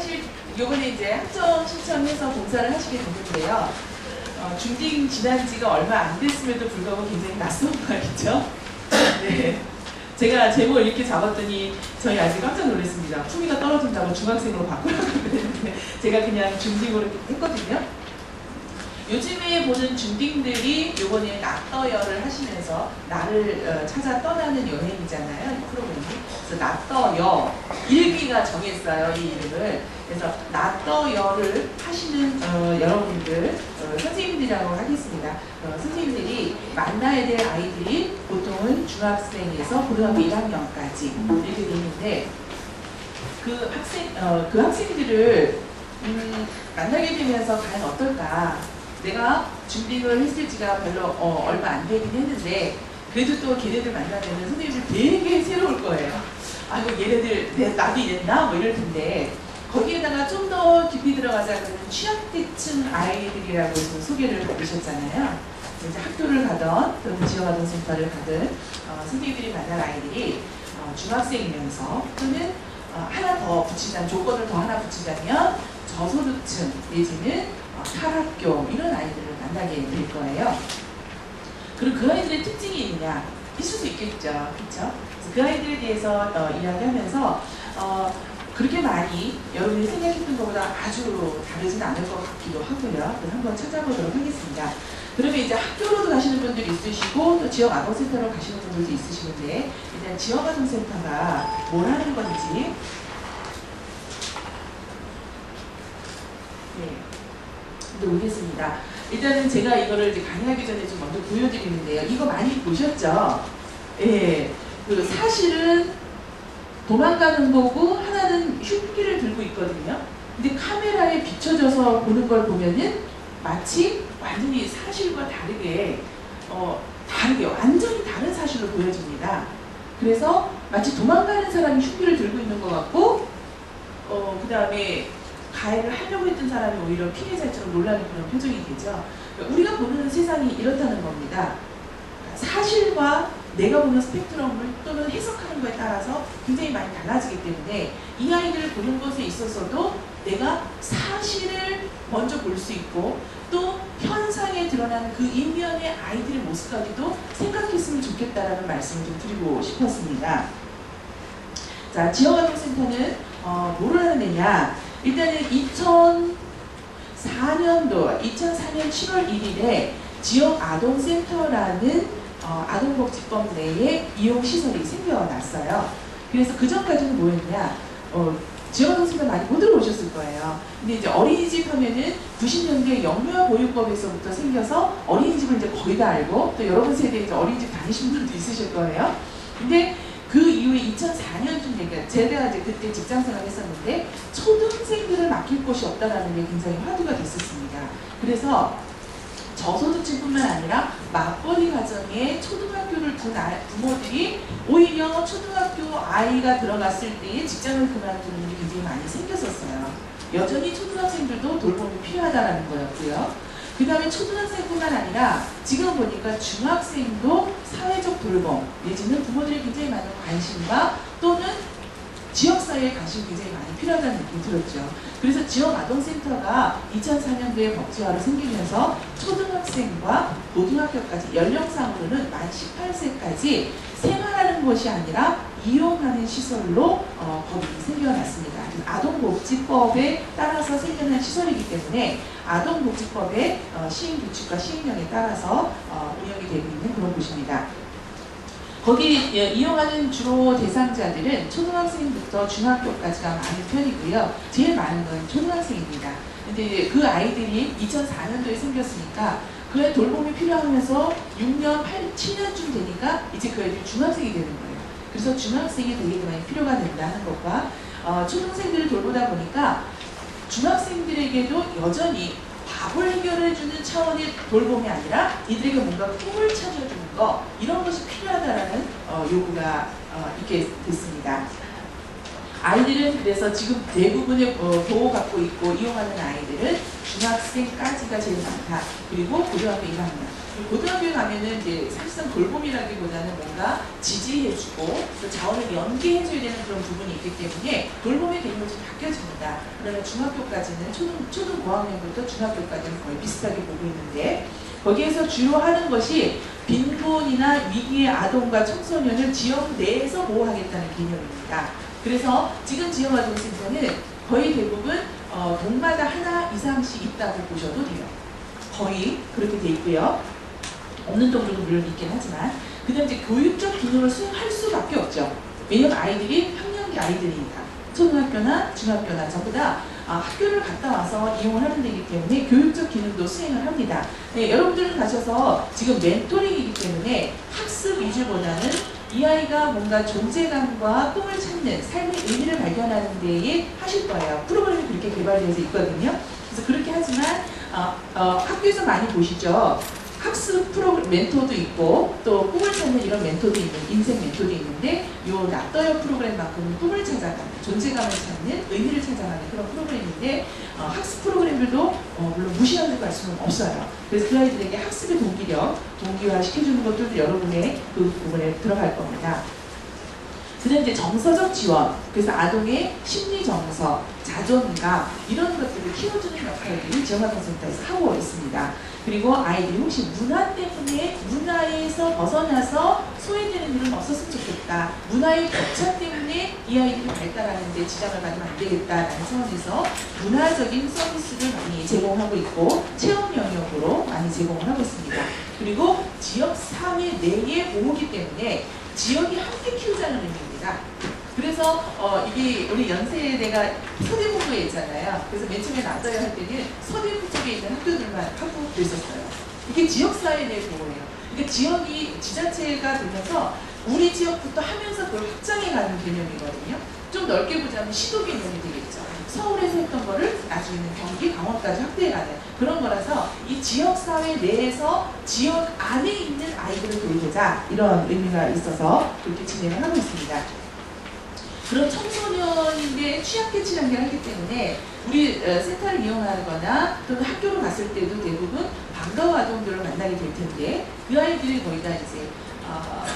사실 요번에 이제 학점 신청해서 봉사를 하시게 됐는데요. 중딩 지난 지가 얼마 안 됐음에도 불구하고 굉장히 낯선 말이죠. 네. 제가 제목을 이렇게 잡았더니 저희 아직 깜짝 놀랐습니다. 품위가 떨어진다고 중학생으로 바꾸라고 그랬는데 제가 그냥 중딩으로 했거든요. 요즘에 보는 중딩들이 요번에 낫떠여를 하시면서 나를 찾아 떠나는 여행이잖아요. 이 프로그램이. 그래서 낫떠여 1기가 정했어요. 이 이름을. 그래서 낫떠여를 하시는 여러분들 선생님들이라고 하겠습니다. 선생님들이 만나야 될 아이들이 보통은 중학생에서 고등학교 1학년까지 이렇게 되는데 그 학생들을 만나게 되면서 과연 어떨까? 내가 중딩을 했을지가 별로 얼마 안 되긴 했는데 그래도 또 걔네들 만나면 선생님들 되게 새로울 거예요. 아이고 얘네들 나도 이랬나? 뭐 이럴 텐데 거기에다가 좀 더 깊이 들어가자면 취약계층 아이들이라고 해서 소개를 받으셨잖아요. 이제 학교를 가던 또는 지역아동센터를 가든 선생님들이 만날 아이들이 중학생이면서 또는 하나 더 붙이자면 조건을 더 하나 붙이자면 저소득층 내지는 탈학교 이런 아이들을 만나게 될 거예요. 그리고 그 아이들의 특징이 있냐? 있을 수 있겠죠. 그렇죠? 그 아이들에 대해서 이야기하면서 그렇게 많이 여러분이 생각했던 것보다 아주 다르진 않을 것 같기도 하고요. 한번 찾아보도록 하겠습니다. 그러면 이제 학교로도 가시는 분들이 있으시고 또 지역 아동센터로 가시는 분들도 있으시는데 일단 지역 아동센터가 뭘 하는 건지 오겠습니다. 일단은 제가 이거를 이제 강의하기 전에 좀 먼저 보여드리는데요. 이거 많이 보셨죠? 예. 그 사실은 도망가는 거고 하나는 흉기를 들고 있거든요. 근데 카메라에 비춰져서 보는 걸 보면은 마치 완전히 사실과 다르게 완전히 다른 사실로 보여집니다. 그래서 마치 도망가는 사람이 흉기를 들고 있는 것 같고 그 다음에 가해를 하려고 했던 사람이 오히려 피해자처럼 놀라는 그런 표정이 되죠. 그러니까 우리가 보는 세상이 이렇다는 겁니다. 사실과 내가 보는 스펙트럼을 또는 해석하는 거에 따라서 굉장히 많이 달라지기 때문에 이 아이들을 보는 것에 있어서도 내가 사실을 먼저 볼 수 있고 또 현상에 드러나는 그 인면의 아이들의 모습까지도 생각했으면 좋겠다라는 말씀을 좀 드리고 싶었습니다. 자, 지역아동센터는 뭐를 하는 데냐? 일단은 2004년 7월 1일에 지역아동센터라는 아동복지법 내에 이용시설이 생겨났어요. 그래서 그 전까지는 뭐였냐? 지역아동센터 많이 못 들어오셨을 거예요. 근데 이제 어린이집 하면은 90년대 영유아보육법에서부터 생겨서 어린이집을 이제 거의 다 알고 또 여러분 세대에 이제 어린이집 다니신 분들도 있으실 거예요. 근데 그 이후에 2004년쯤 제가 이제 그때 직장생활 했었는데 초등생들을 맡길 곳이 없다라는 게 굉장히 화두가 됐었습니다. 그래서 저소득층뿐만 아니라 맞벌이 가정에 초등학교를 둔 부모들이 오히려 초등학교 아이가 들어갔을 때에 직장을 그만두는 일이 굉장히 많이 생겼었어요. 여전히 초등학생들도 돌봄이 필요하다는 거였고요. 그 다음에 초등학생뿐만 아니라 지금 보니까 중학생도 사회적 돌봄 내지는 부모들의 굉장히 많은 관심과 또는 지역사회에 관심이 굉장히 많이 필요하다는 느낌이 들었죠. 그래서 지역아동센터가 2004년도에 법제화로 생기면서 초등학생과 고등학교까지 연령상으로는 만 18세까지 생활하는 것이 아니라 이용하는 시설로 법이 생겨났습니다. 아동복지법에 따라서 생겨난 시설이기 때문에 아동복지법의 시행규칙과 시행령에 따라서 운영이 되고 있는 그런 곳입니다. 거기 이용하는 주로 대상자들은 초등학생부터 중학교까지가 많은 편이고요. 제일 많은 건 초등학생입니다. 근데 그 아이들이 2004년도에 생겼으니까 그 돌봄이 필요하면서 6년, 7년쯤 되니까 이제 그 아이들이 중학생이 되는 거예요. 그래서 중학생이 되게 많이 필요가 된다는 것과 초등생들을 돌보다 보니까 중학생들에게도 여전히 밥을 해결해주는 차원의 돌봄이 아니라 이들에게 뭔가 꿈을 찾아주는 거 이런 것이 필요하다라는 요구가 있게 됐습니다. 아이들은 그래서 지금 대부분의 보호받고 있고 이용하는 아이들은 중학생까지가 제일 많다. 그리고 고등학교 1학년. 고등학교에 가면은 이제 사실상 돌봄이라기보다는 뭔가 지지해주고 또 자원을 연계해줘야 되는 그런 부분이 있기 때문에 돌봄의 개념이 좀 바뀌어집니다. 그러나 중학교까지는 초등 고학년부터 중학교까지는 거의 비슷하게 보고 있는데 거기에서 주로 하는 것이 빈곤이나 위기의 아동과 청소년을 지역 내에서 보호하겠다는 개념입니다. 그래서 지금 지역아동센터는 거의 대부분 동마다 하나 이상씩 있다고 보셔도 돼요. 거의 그렇게 돼 있고요. 없는 동들도 물론 있긴 하지만 그 다음 이제 교육적 기능을 수행할 수밖에 없죠. 왜냐면 아이들이 학령기 아이들이니까 초등학교나 중학교나 전부 다 학교를 갔다 와서 이용을 하면 되기 때문에 교육적 기능도 수행을 합니다. 네, 여러분들은 가셔서 지금 멘토링이기 때문에 학습 위주보다는 이 아이가 뭔가 존재감과 꿈을 찾는 삶의 의미를 발견하는 데에 하실 거예요. 프로그램이 그렇게 개발되어서 있거든요. 그래서 그렇게 하지만 학교에서 많이 보시죠. 학습 프로그램 멘토도 있고 또 꿈을 찾는 이런 멘토도 있는 인생 멘토도 있는데 요 낫더여 프로그램만큼은 꿈을 찾아가는 존재감을 찾는 의미를 찾아가는 그런 프로그램인데 학습 프로그램들도 물론 무시하는 갈 수는 없어요. 그래서 그 아이들에게 학습의 동기화 시켜주는 것들도 여러분의 그 부분에 들어갈 겁니다. 그다음 이제 정서적 지원, 그래서 아동의 심리 정서, 자존감 이런 것들을 키워주는 역할들을 지역아동센터에서 하고 있습니다. 그리고 아이들이 혹시 문화 때문에 문화에서 벗어나서 소외되는 일은 없었으면 좋겠다. 문화의 격차 때문에 이 아이들이 발달하는데 지장을 받으면 안 되겠다라는 차원에서 문화적인 서비스를 많이 제공하고 있고 체험 영역으로 많이 제공을 하고 있습니다. 그리고 지역 사회 내의 보호기 때문에 지역이 함께 키우자는 의미입니다. 그래서 이게 우리 연세대가 서대문구에 있잖아요. 그래서 맨 처음에 놔둬야 할 때는 서대문 쪽에 있는 학교들만 하고 있었어요. 이게 지역사회 내 보호예요. 그러니까 지역이 지자체가 되면서 우리 지역부터 하면서 그걸 확장해가는 개념이거든요. 좀 넓게 보자면 시도 개념이 되겠죠. 서울에서 했던 거를 나중에는 경기, 강원까지 확대해가는 그런 거라서 이 지역사회 내에서 지역 안에 있는 아이들을 돌보자 이런 의미가 있어서 그렇게 진행을 하고 있습니다. 그런 청소년인데 취약계치 단계를 하기 때문에 우리 센터를 이용하거나 또는 학교로 갔을 때도 대부분 방과후 아동들을 만나게 될 텐데 그 아이들이 거의 다 이제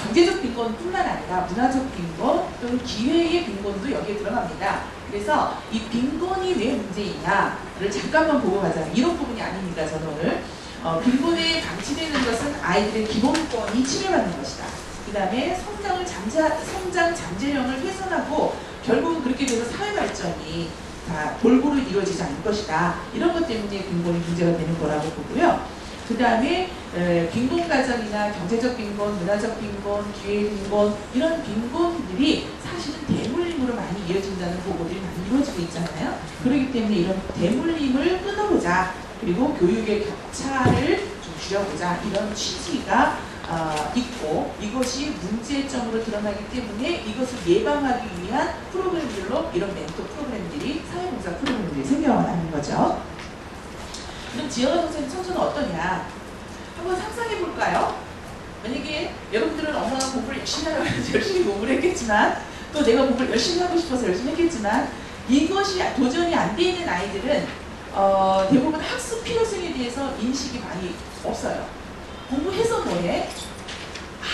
경제적 빈곤뿐만 아니라 문화적 빈곤 또는 기회의 빈곤도 여기에 들어갑니다. 그래서 이 빈곤이 왜 문제이냐를 잠깐만 보고 가자. 이런 부분이 아닙니다. 저는 오늘 빈곤에 방치되는 것은 아이들의 기본권이 침해받는 것이다. 그 다음에 성장 잠재력을 훼손하고 결국은 그렇게 돼서 사회 발전이 다 골고루 이루어지지 않을 것이다. 이런 것 때문에 빈곤이 문제가 되는 거라고 보고요. 그 다음에 빈곤 가정이나 경제적 빈곤, 문화적 빈곤, 기회의 빈곤 이런 빈곤들이 사실은 대물림으로 많이 이어진다는 보고들이 많이 이루어지고 있잖아요. 그렇기 때문에 이런 대물림을 끊어보자. 그리고 교육의 격차를 좀 줄여보자. 이런 취지가 있고 이것이 문제점으로 드러나기 때문에 이것을 예방하기 위한 프로그램들로 이런 멘토 프로그램들이 사회봉사 프로그램들이 생겨나는 거죠. 그럼 지역아동센터 청소는 어떠냐? 한번 상상해 볼까요? 만약에 여러분들은 엄마가 공부를 열심히 하라고 해서 열심히 공부를 했겠지만 또 내가 공부를 열심히 하고 싶어서 열심히 했겠지만 이것이 도전이 안 돼 있는 아이들은 대부분 학습 필요성에 대해서 인식이 많이 없어요. 공부해서 뭐해?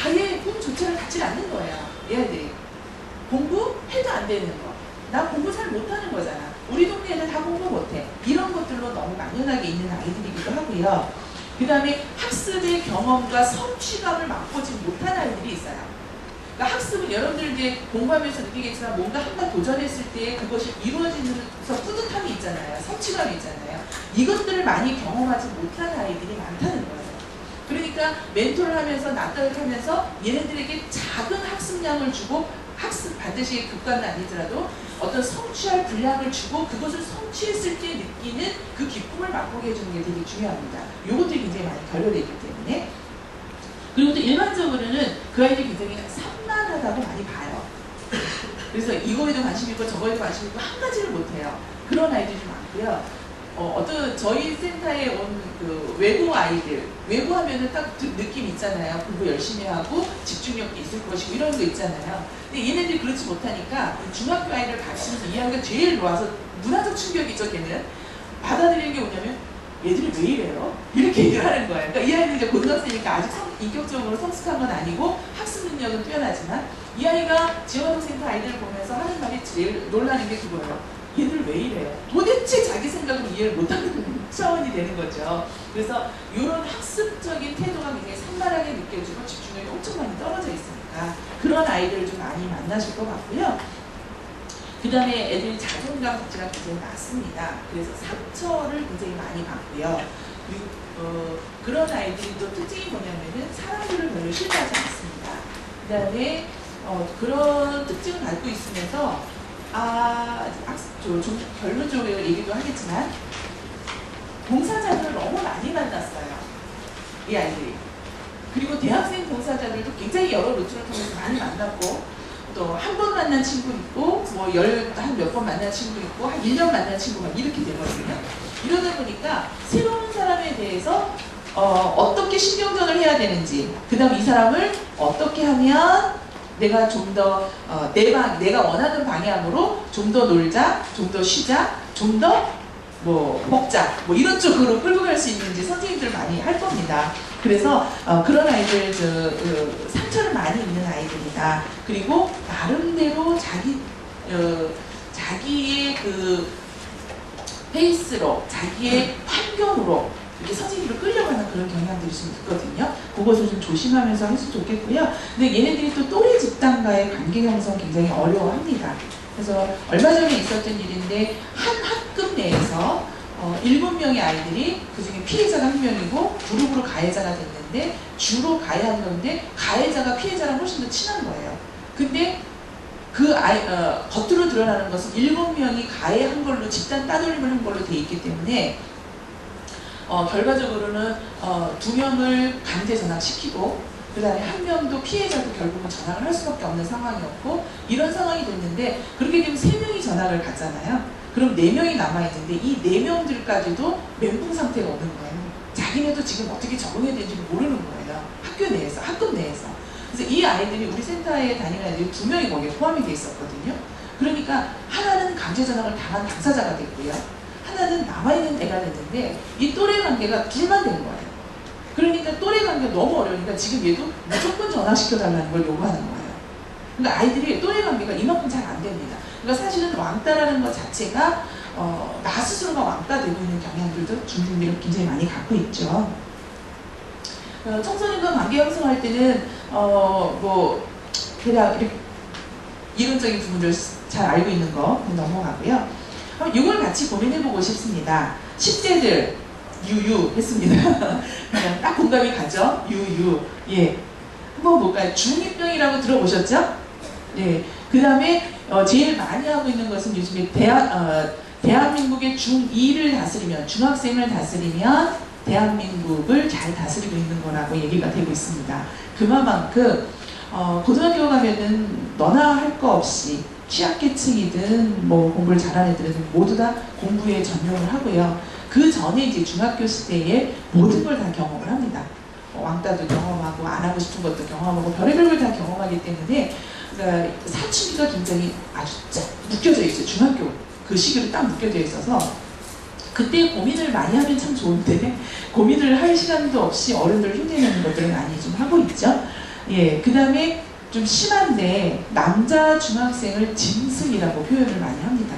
아예 꿈조차를 갖지 않는 거예요. 얘네들이. 공부해도 안 되는 거. 나 공부 잘 못하는 거잖아. 우리 동네 애들 다 공부 못해. 이런 것들로 너무 막연하게 있는 아이들이기도 하고요. 그 다음에 학습의 경험과 성취감을 맛보지 못한 아이들이 있어요. 그러니까 학습은 여러분들 이제 공부하면서 느끼겠지만 뭔가 한번 도전했을 때 그것이 이루어지면서 뿌듯함이 있잖아요. 성취감이 있잖아요. 이것들을 많이 경험하지 못한 아이들이 많다는 거예요. 그러니까 멘토를 하면서 낫더를 하면서 얘네들에게 작은 학습량을 주고 학습 반드시 교과는 아니더라도 어떤 성취할 분량을 주고 그것을 성취했을 때 느끼는 그 기쁨을 맛보게 해주는 게 되게 중요합니다. 이것들이 굉장히 많이 결여되어 있기 때문에. 그리고 또 일반적으로는 그 아이들이 굉장히 산만하다고 많이 봐요. 그래서 이거에도 관심 있고 저거에도 관심 있고 한 가지를 못해요. 그런 아이들이 좀 많고요. 어떤 저희 센터에 온 그 외고 아이들, 외고 하면은 딱 느낌 있잖아요. 공부 열심히 하고 집중력도 있을 것이고 이런 거 있잖아요. 근데 얘네들이 그렇지 못하니까 중학교 아이를 가르치면서 이 아이가 제일 와서 문화적 충격이죠. 걔는 받아들이는 게 뭐냐면 얘들이 왜 이래요? 이렇게 얘기를 하는 거예요. 그러니까 이 아이는 이제 고등학생이니까 아직 인격적으로 성숙한 건 아니고 학습 능력은 뛰어나지만 이 아이가 지원학센터 아이들을 보면서 하는 말이 제일 놀라는 게 그거예요. 얘들 왜 이래요? 도대체 자기 생각으로 이해를 못하는 차원이 되는 거죠. 그래서 이런 학습적인 태도가 굉장히 산만하게 느껴지고 집중력이 엄청 많이 떨어져 있으니까 그런 아이들을 좀 많이 만나실 것 같고요. 그 다음에 애들이 자존감 복지가 굉장히 낮습니다. 그래서 상처를 굉장히 많이 받고요. 그런 아이들이 또 특징이 뭐냐면은 사람들을 별로 신뢰하지 않습니다. 그 다음에 그런 특징을 갖고 있으면서 좀 결론적으로 얘기도 하겠지만 봉사자들을 너무 많이 만났어요. 이 아이들이. 그리고 대학생 봉사자들도 굉장히 여러 루트를 통해서 많이 만났고 또 한 번 만난 친구 있고 뭐 한 몇 번 만난 친구 있고 한 1년 만난 친구가 이렇게 되거든요. 이러다 보니까 새로운 사람에 대해서 어떻게 신경전을 해야 되는지 그 다음 이 사람을 어떻게 하면 내가 좀 더 내가 원하는 방향으로 좀 더 놀자, 좀 더 쉬자, 좀 더 먹자 이런 쪽으로 끌고 갈 수 있는지 선생님들 많이 할 겁니다. 그래서 그런 아이들 상처를 많이 입는 아이들이다. 그리고 나름대로 자기의 그 페이스로 자기의 환경으로 이렇게 선생님을 끌려가는 그런 경향들이 좀 있거든요. 그것을 좀 조심하면서 했으면 좋겠고요. 근데 얘네들이 또 또래 집단과의 관계 형성 굉장히 어려워합니다. 그래서 얼마 전에 있었던 일인데 한 학급 내에서 7명의 아이들이 그중에 피해자가 1명이고 그룹으로 가해자가 됐는데 주로 가해한 건데 가해자가 피해자랑 훨씬 더 친한 거예요. 근데 그 겉으로 드러나는 것은 7명이 가해한 걸로 집단 따돌림을 한 걸로 돼 있기 때문에 결과적으로는 2명을 강제 전학시키고 그 다음에 1명도 피해자도 결국은 전학을 할 수밖에 없는 상황이었고 이런 상황이 됐는데 그렇게 되면 3명이 전학을 갔잖아요. 그럼 4명이 남아있는데 이 4명들까지도 멘붕 상태가 오는 거예요. 자기네도 지금 어떻게 적응해야 되는지 모르는 거예요. 학급 내에서. 그래서 이 아이들이 우리 센터에 다니는 아이들이 2명이 거기에 포함이 돼 있었거든요. 그러니까 하나는 강제 전학을 당한 당사자가 됐고요. 하나는 남아있는 애가 됐는데 이 또래 관계가 둘만 된 거예요. 그러니까 또래 관계가 너무 어려우니까 지금 얘도 무조건 전학시켜달라는 걸 요구하는 거예요. 그러니까 아이들이 또래 관계가 이만큼 잘 안 됩니다. 그러니까 사실은 왕따라는 것 자체가 나 스스로가 왕따 되고 있는 경향들도 중등들은 굉장히 많이 갖고 있죠. 청소년과 관계 형성할 때는 대략 이렇게 이론적인 부분들 잘 알고 있는 거 넘어가고요. 이걸 같이 고민해보고 싶습니다. 10대들 유유 했습니다. 그냥 딱 공감이 가죠? 유유. 예. 한번 볼까요? 중2병이라고 들어보셨죠? 예. 그 다음에 제일 많이 하고 있는 것은 요즘에 대한민국의 중2를 다스리면, 중학생을 다스리면 대한민국을 잘 다스리고 있는 거라고 얘기가 되고 있습니다. 그만큼 고등학교 가면은 너나 할 거 없이 취약계층이든 공부를 잘하는 애들은 모두 다 공부에 전념을 하고요. 그 전에 이제 중학교 시대에 모든 걸 다 경험을 합니다. 왕따도 경험하고 안 하고 싶은 것도 경험하고 별의별 걸 다 경험하기 때문에 그러니까 사춘기가 굉장히 아주 쫙 묶여져 있어요. 중학교 그 시기로 딱 묶여져 있어서 그때 고민을 많이 하면 참 좋은데 고민을 할 시간도 없이 어른들 흉내내는 것들을 많이 좀 하고 있죠. 예, 그 다음에 좀 심한데 남자 중학생을 짐승이라고 표현을 많이 합니다.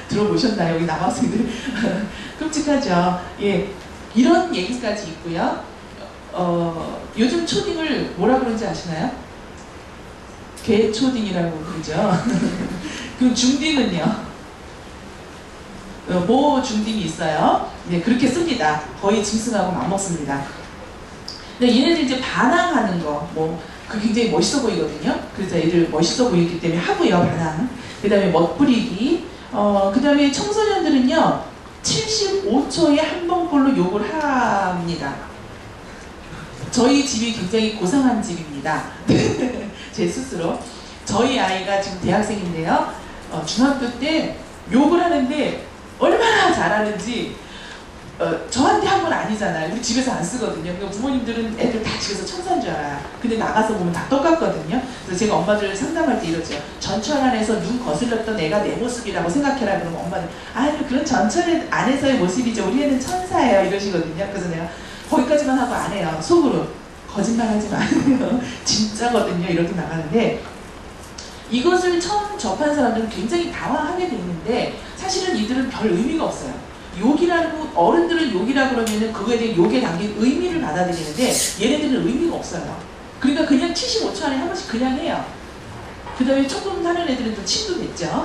들어보셨나요? 여기 남학생들 끔찍하죠. 예, 이런 얘기까지 있고요. 요즘 초딩을 뭐라 그런지 아시나요? 개초딩이라고 그러죠. 그럼 중딩은요? 모 중딩이 있어요. 네, 그렇게 씁니다. 거의 짐승하고 맞먹습니다. 근데 얘네들 이제 반항하는 거, 그 굉장히 멋있어 보이거든요. 그래서 애들 멋있어 보이기 때문에 하고요, 반항. 그 다음에 멋부리기. 그 다음에 청소년들은요, 75초에 한 번꼴로 욕을 합니다. 저희 집이 굉장히 고상한 집입니다. 제 스스로. 저희 아이가 지금 대학생인데요. 중학교 때 욕을 하는데 얼마나 잘하는지 저한테 한 건 아니잖아요. 우리 집에서 안 쓰거든요. 그러니까 부모님들은 애들 다 집에서 천사인 줄 알아요. 근데 나가서 보면 다 똑같거든요. 그래서 제가 엄마들 상담할 때 이러죠. 전철 안에서 눈 거슬렸던 애가 내 모습이라고 생각해라. 그러면 엄마는 아니 그런 전철 안에서의 모습이죠. 우리 애는 천사예요. 이러시거든요. 그래서 내가 거기까지만 하고 안 해요. 속으로. 거짓말 하지 마세요. 진짜거든요. 이렇게 나가는데 이것을 처음 접한 사람들은 굉장히 당황하게 되는데 사실은 이들은 별 의미가 없어요. 욕이라고 어른들은 욕이라고 그러면은 그거에 대해 욕에 담긴 의미를 받아들이는데 얘네들은 의미가 없어요. 그러니까 그냥 75초 안에 한 번씩 그냥 해요. 그 다음에 조금 하는 애들은 또 침도 뱉죠.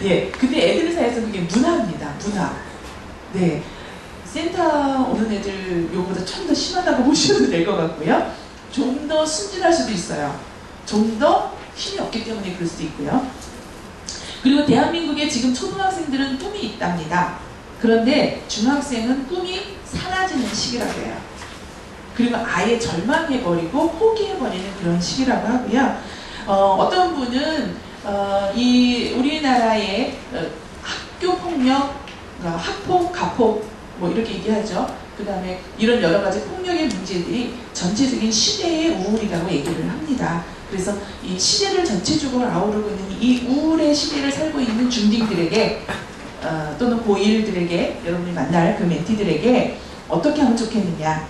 예, 근데 애들 사이에서 그게 문화입니다. 문화. 네, 센터 오는 애들 요보다 좀 더 심하다고 보셔도 될 것 같고요. 좀 더 순진할 수도 있어요. 좀 더 힘이 없기 때문에 그럴 수도 있고요. 그리고 대한민국에 지금 초등학생들은 꿈이 있답니다. 그런데 중학생은 꿈이 사라지는 시기라고 해요. 그리고 아예 절망해버리고 포기해버리는 그런 시기라고 하고요. 어떤 분은 이 우리나라의 학교 폭력, 학폭, 가폭 뭐 이렇게 얘기하죠. 그 다음에 이런 여러 가지 폭력의 문제들이 전체적인 시대의 우울이라고 얘기를 합니다. 그래서 이 시대를 전체적으로 아우르고 있는 이 우울의 시대를 살고 있는 중딩들에게 또는 고1들에게 여러분이 만날 그 멘티들에게 어떻게 하면 좋겠느냐.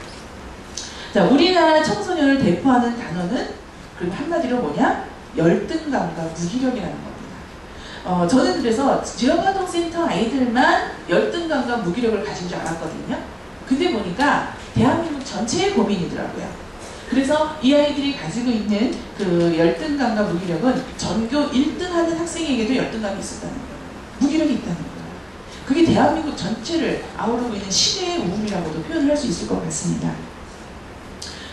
자, 우리나라 청소년을 대표하는 단어는 그럼 한마디로 뭐냐? 열등감과 무기력이라는 겁니다. 저는 그래서 지역아동센터 아이들만 열등감과 무기력을 가진 줄 알았거든요. 근데 보니까 대한민국 전체의 고민이더라고요. 그래서 이 아이들이 가지고 있는 그 열등감과 무기력은 전교 1등 하는 학생에게도 열등감이 있었다는 거예요. 무기력이 있다는 거예요. 그게 대한민국 전체를 아우르고 있는 시대의 우울이라고도 표현을 할 수 있을 것 같습니다.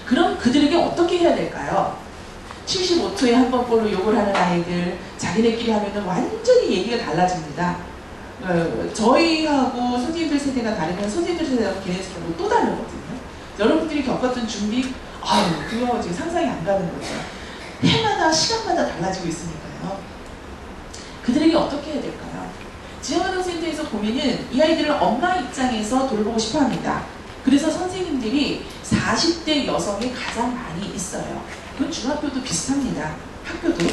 그럼 그들에게 어떻게 해야 될까요? 75초에 한 번꼴로 욕을 하는 아이들, 자기네끼리 하면은 완전히 얘기가 달라집니다. 저희하고 선생님들 세대가 다르면 선생님들 세대하고 걔네 세대하고 또 다르거든요. 여러분들이 겪었던 준비, 그거 지금 상상이 안 가는 거죠. 해마다, 시간마다 달라지고 있으니까요. 그들에게 어떻게 해야 될까요? 지역아동센터에서 보면은 이 아이들을 엄마 입장에서 돌보고 싶어 합니다. 그래서 선생님들이 40대 여성이 가장 많이 있어요. 그건 중학교도 비슷합니다. 학교도.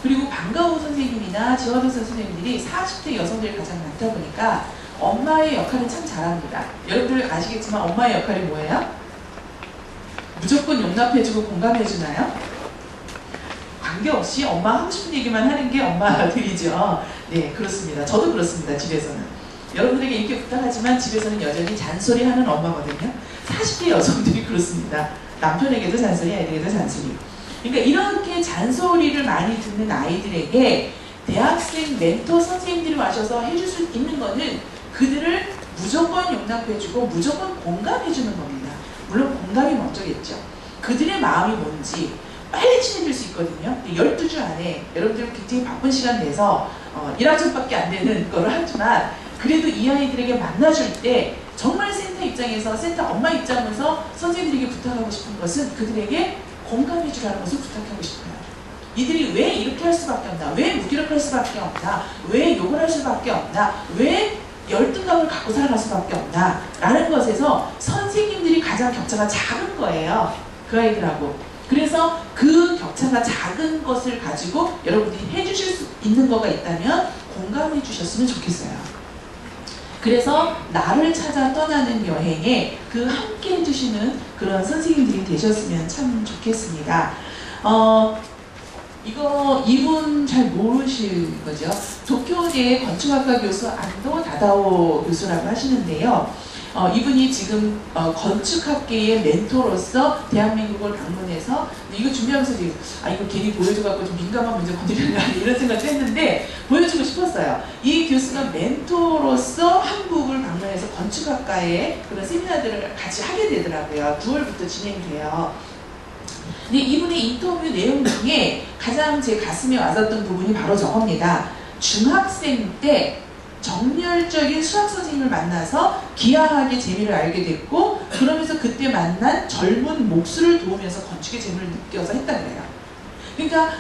그리고 방과후 선생님이나 지역아동센터 선생님들이 40대 여성들이 가장 많다 보니까 엄마의 역할을 참 잘합니다. 여러분들 아시겠지만 엄마의 역할이 뭐예요? 무조건 용납해주고 공감해주나요? 관계없이 엄마 하고 싶은 얘기만 하는 게 엄마들이죠. 네, 그렇습니다. 저도 그렇습니다. 집에서는. 여러분들에게 이렇게 부탁하지만 집에서는 여전히 잔소리하는 엄마거든요. 40대 여성들이 그렇습니다. 남편에게도 잔소리, 아이들에게도 잔소리. 그러니까 이렇게 잔소리를 많이 듣는 아이들에게 대학생 멘토 선생님들이 와셔서 해줄 수 있는 거는 그들을 무조건 용납해주고 무조건 공감해주는 겁니다. 물론 공감이 먼저겠죠. 그들의 마음이 뭔지 빨리 친해질 수 있거든요. 12주 안에 여러분들 굉장히 바쁜 시간 내서 1학점밖에 안 되는 거를 하지만 그래도 이 아이들에게 만나줄 때 정말 센터 입장에서, 센터 엄마 입장에서 선생님들에게 부탁하고 싶은 것은 그들에게 공감해주라는 것을 부탁하고 싶어요. 이들이 왜 이렇게 할 수밖에 없나? 왜 무기력할 수밖에 없나? 왜 욕을 할 수밖에 없나? 왜 열등감을 갖고 살아갈 수밖에 없나? 라는 것에서 선생님들이 가장 격차가 작은 거예요. 그 아이들하고. 그래서 그 격차가 작은 것을 가지고 여러분들이 해주실 수 있는 거가 있다면 공감해 주셨으면 좋겠어요. 그래서 나를 찾아 떠나는 여행에 그 함께 해주시는 그런 선생님들이 되셨으면 참 좋겠습니다. 이분 잘 모르실 거죠? 도쿄대 건축학과 교수 안도 다다오 교수라고 하시는데요. 이분이 지금 건축학계의 멘토로서 대한민국을 방문해서 이거 준비하면서 이거 괜히 보여줘갖고 좀 민감한 문제 건드리는 거 아니야 이런 생각도 했는데 보여주고 싶었어요. 이 교수가 멘토로서 한국을 방문해서 건축학과의 그런 세미나들을 같이 하게 되더라고요. 9월부터 진행돼요. 근데 이분의 인터뷰 내용 중에 가장 제 가슴에 와닿았던 부분이 바로 저겁니다. 중학생 때 정열적인 수학 선생님을 만나서 기하학의 재미를 알게 됐고 그러면서 그때 만난 젊은 목수를 도우면서 건축의 재미를 느껴서 했다고 해요. 그러니까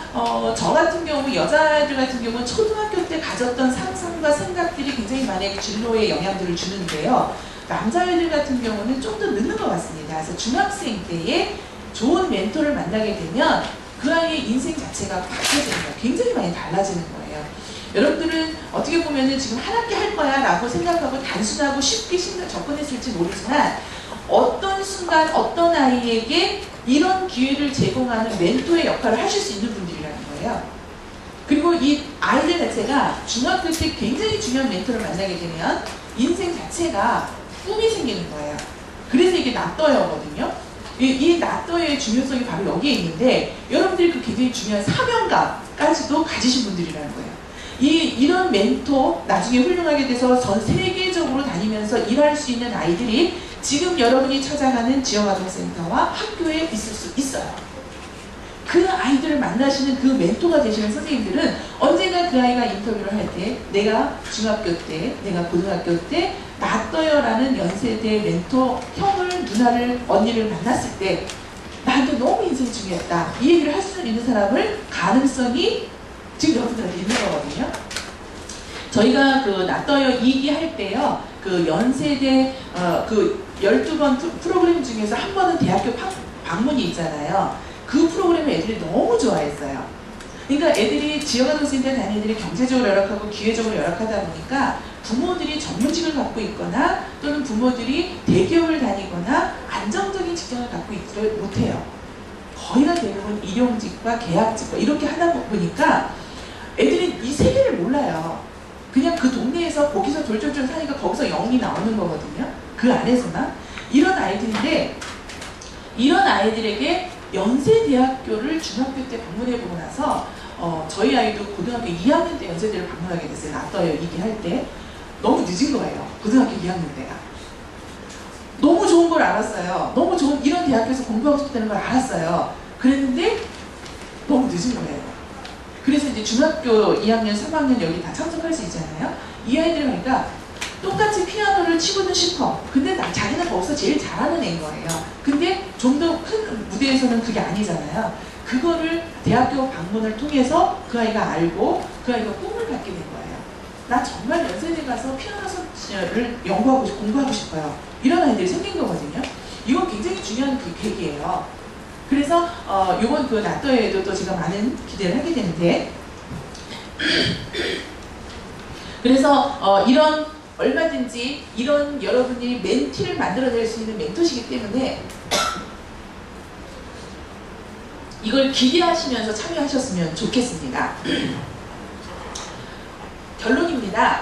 저 같은 경우, 여자들 같은 경우는 초등학교 때 가졌던 상상과 생각들이 굉장히 많이 진로에 영향들을 주는데요. 남자애들 같은 경우는 좀 더 늦는 것 같습니다. 그래서 중학생 때에 좋은 멘토를 만나게 되면 그 아이의 인생 자체가 바뀌어지는 거예요. 굉장히 많이 달라지는 거예요. 여러분들은 어떻게 보면은 지금 한 학기 할 거야 라고 생각하고 단순하고 쉽게 접근했을지 모르지만 어떤 순간 어떤 아이에게 이런 기회를 제공하는 멘토의 역할을 하실 수 있는 분들이라는 거예요. 그리고 이 아이들 자체가 중학교 때 굉장히 중요한 멘토를 만나게 되면 인생 자체가 꿈이 생기는 거예요. 그래서 이게 낫떠여거든요. 이 낫떠여의 중요성이 바로 여기에 있는데 여러분들이 그 굉장히 중요한 사명감까지도 가지신 분들이라는 거예요. 이런 멘토 나중에 훌륭하게 돼서 전 세계적으로 다니면서 일할 수 있는 아이들이 지금 여러분이 찾아가는 지역아동센터와 학교에 있을 수 있어요. 그 아이들을 만나시는 그 멘토가 되시는 선생님들은 언젠가 그 아이가 인터뷰를 할 때 내가 중학교 때, 내가 고등학교 때 낫떠여라는 연세대 멘토 형을, 누나를, 언니를 만났을 때 나한테 너무 인생이 중요했다. 이 얘기를 할 수 있는 사람을 가능성이 지금 여러분들한테 있는 거거든요. 저희가 그 낫떠여 2기 할 때요, 그 연세대 그 12번 프로그램 중에서 한 번은 대학교 방문이 있잖아요. 그 프로그램을 애들이 너무 좋아했어요. 그러니까 애들이 지역아동센터 다니는 애들이 경제적으로 열악하고 기회적으로 열악하다 보니까 부모들이 정규직을 갖고 있거나 또는 부모들이 대기업을 다니거나 안정적인 직장을 갖고 있지를 못해요. 거의가 대부분 일용직과 계약직과 이렇게 하다 보니까 애들이 이 세계를 몰라요. 그냥 그 동네에서 거기서 졸졸졸 사니까 거기서 영이 나오는 거거든요. 그 안에서만. 이런 아이들인데 이런 아이들에게 연세대학교를 중학교 때 방문해보고 나서 저희 아이도 고등학교 2학년 때 연세대를 방문하게 됐어요. 낫떠여 2기 할 때. 너무 늦은 거예요. 고등학교 2학년 때가. 너무 좋은 걸 알았어요. 너무 좋은 이런 대학교에서 공부하고 싶다는 걸 알았어요. 그랬는데 너무 늦은 거예요. 그래서 이제 중학교 2학년, 3학년 여기 다 참석할 수 있잖아요. 이 아이들 보니까 똑같이 피아노를 치고는 싶어. 근데 자기는 거기서 제일 잘하는 애인 거예요. 근데 좀 더 큰 무대에서는 그게 아니잖아요. 그거를 대학교 방문을 통해서 그 아이가 알고 그 아이가 꿈을 갖게 된 거예요. 나 정말 연세대 가서 피아노 선생을 공부하고 싶어요. 이런 아이들이 생긴 거거든요. 이건 굉장히 중요한 그 계기예요. 그래서 이번 그 낫떠여에도 또 제가 많은 기대를 하게 되는데 그래서 이런 얼마든지 이런 여러분이 멘티를 만들어낼 수 있는 멘토시기 때문에 이걸 기대하시면서 참여하셨으면 좋겠습니다. 결론입니다.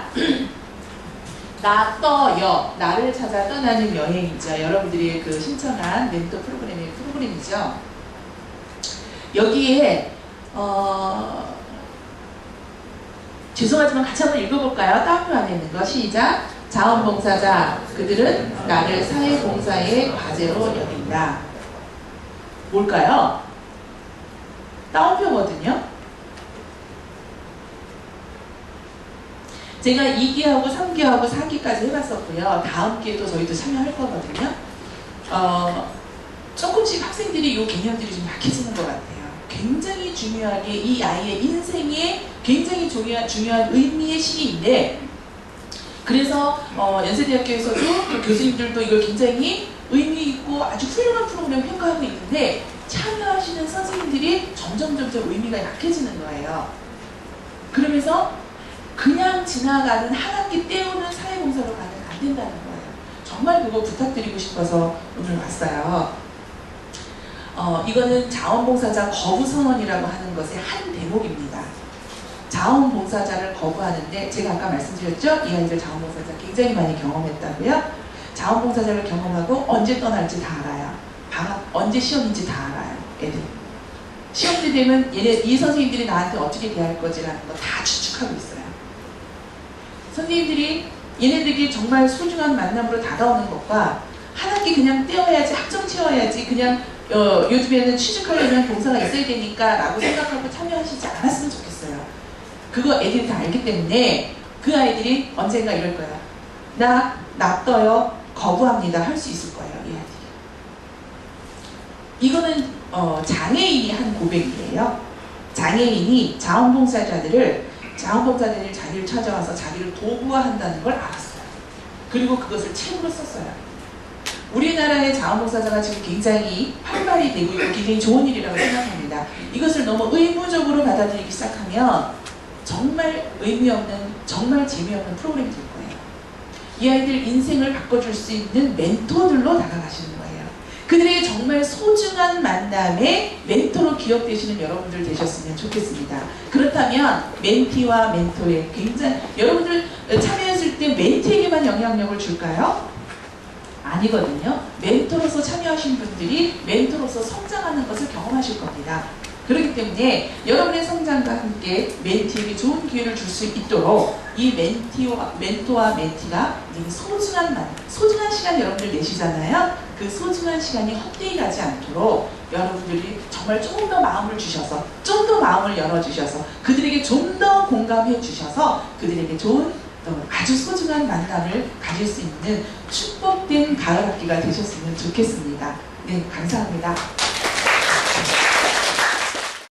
낫떠여, 나를 찾아 떠나는 여행이죠. 여러분들이 그 신청한 멘토 프로그램의 프로그램이죠. 여기에 죄송하지만 같이 한번 읽어볼까요? 따옴표 안에 있는 거 시작. 자원봉사자 그들은 나를 사회봉사의 과제로 여긴다. 뭘까요? 따옴표거든요. 제가 2기하고 3기하고 4기까지 해봤었고요. 다음 기회도 저희도 참여할 거거든요. 조금씩 학생들이 이 개념들이 좀 약해지는 것 같아요. 굉장히 중요하게 이 아이의 인생에 굉장히 중요한 의미의 시기인데 그래서 연세대학교에서도 그 교수님들도 이걸 굉장히 의미 있고 아주 훌륭한 프로그램을 평가하고 있는데 참여하시는 선생님들이 점점 의미가 약해지는 거예요. 그러면서 그냥 지나가는 한 학기 때우는 사회봉사로 가면 안 된다는 거예요. 정말 그거 부탁드리고 싶어서 오늘 왔어요. 이거는 자원봉사자 거부선언이라고 하는 것의 한 대목입니다. 자원봉사자를 거부하는데 제가 아까 말씀드렸죠? 이 아이들 자원봉사자 굉장히 많이 경험했다고요? 자원봉사자를 경험하고 언제 떠날지 다 알아요. 언제 시험인지 다 알아요. 애들. 시험 때 되면 이 선생님들이 나한테 어떻게 대할 거지라는 거 다 추측하고 있어요. 선생님들이 얘네들이 정말 소중한 만남으로 다가오는 것과 한 학기 그냥 떼어야지, 학점 채워야지, 그냥 요즘에는 취직하려면 봉사가 있어야 되니까 라고 생각하고 참여하시지 않았으면 좋겠어요. 그거 애들이 다 알기 때문에 그 아이들이 언젠가 이럴 거예요. 나 낫떠여 거부합니다. 할 수 있을 거예요. 이 아이들이. 이거는 장애인이 한 고백이에요. 장애인이 자원봉사자들이 자기를 찾아와서 자기를 도구화한다는 걸 알았어요. 그리고 그것을 책으로 썼어요. 우리나라의 자원봉사자가 지금 굉장히 활발히 되고 있고 굉장히 좋은 일이라고 생각합니다. 이것을 너무 의무적으로 받아들이기 시작하면 정말 의미 없는, 정말 재미없는 프로그램이 될 거예요. 이 아이들 인생을 바꿔줄 수 있는 멘토들로 다가가시는 거예요. 그들에게 정말 소중한 만남의 멘토로 기억되시는 여러분들 되셨으면 좋겠습니다. 그렇다면 멘티와 멘토의 굉장히, 여러분들 참여했을 때 멘티에게만 영향력을 줄까요? 아니거든요. 멘토로서 참여하신 분들이 멘토로서 성장하는 것을 경험하실 겁니다. 그렇기 때문에 여러분의 성장과 함께 멘티에게 좋은 기회를 줄 수 있도록 이 멘토와 멘티가 소중한 시간 여러분들 내시잖아요. 그 소중한 시간이 헛되이 가지 않도록 여러분들이 정말 조금 더 마음을 주셔서, 좀 더 마음을 열어주셔서, 그들에게 좀 더 공감해 주셔서 그들에게 좋은 아주 소중한 만남을 가질 수 있는 축복된 가을 학기가 되셨으면 좋겠습니다. 네, 감사합니다.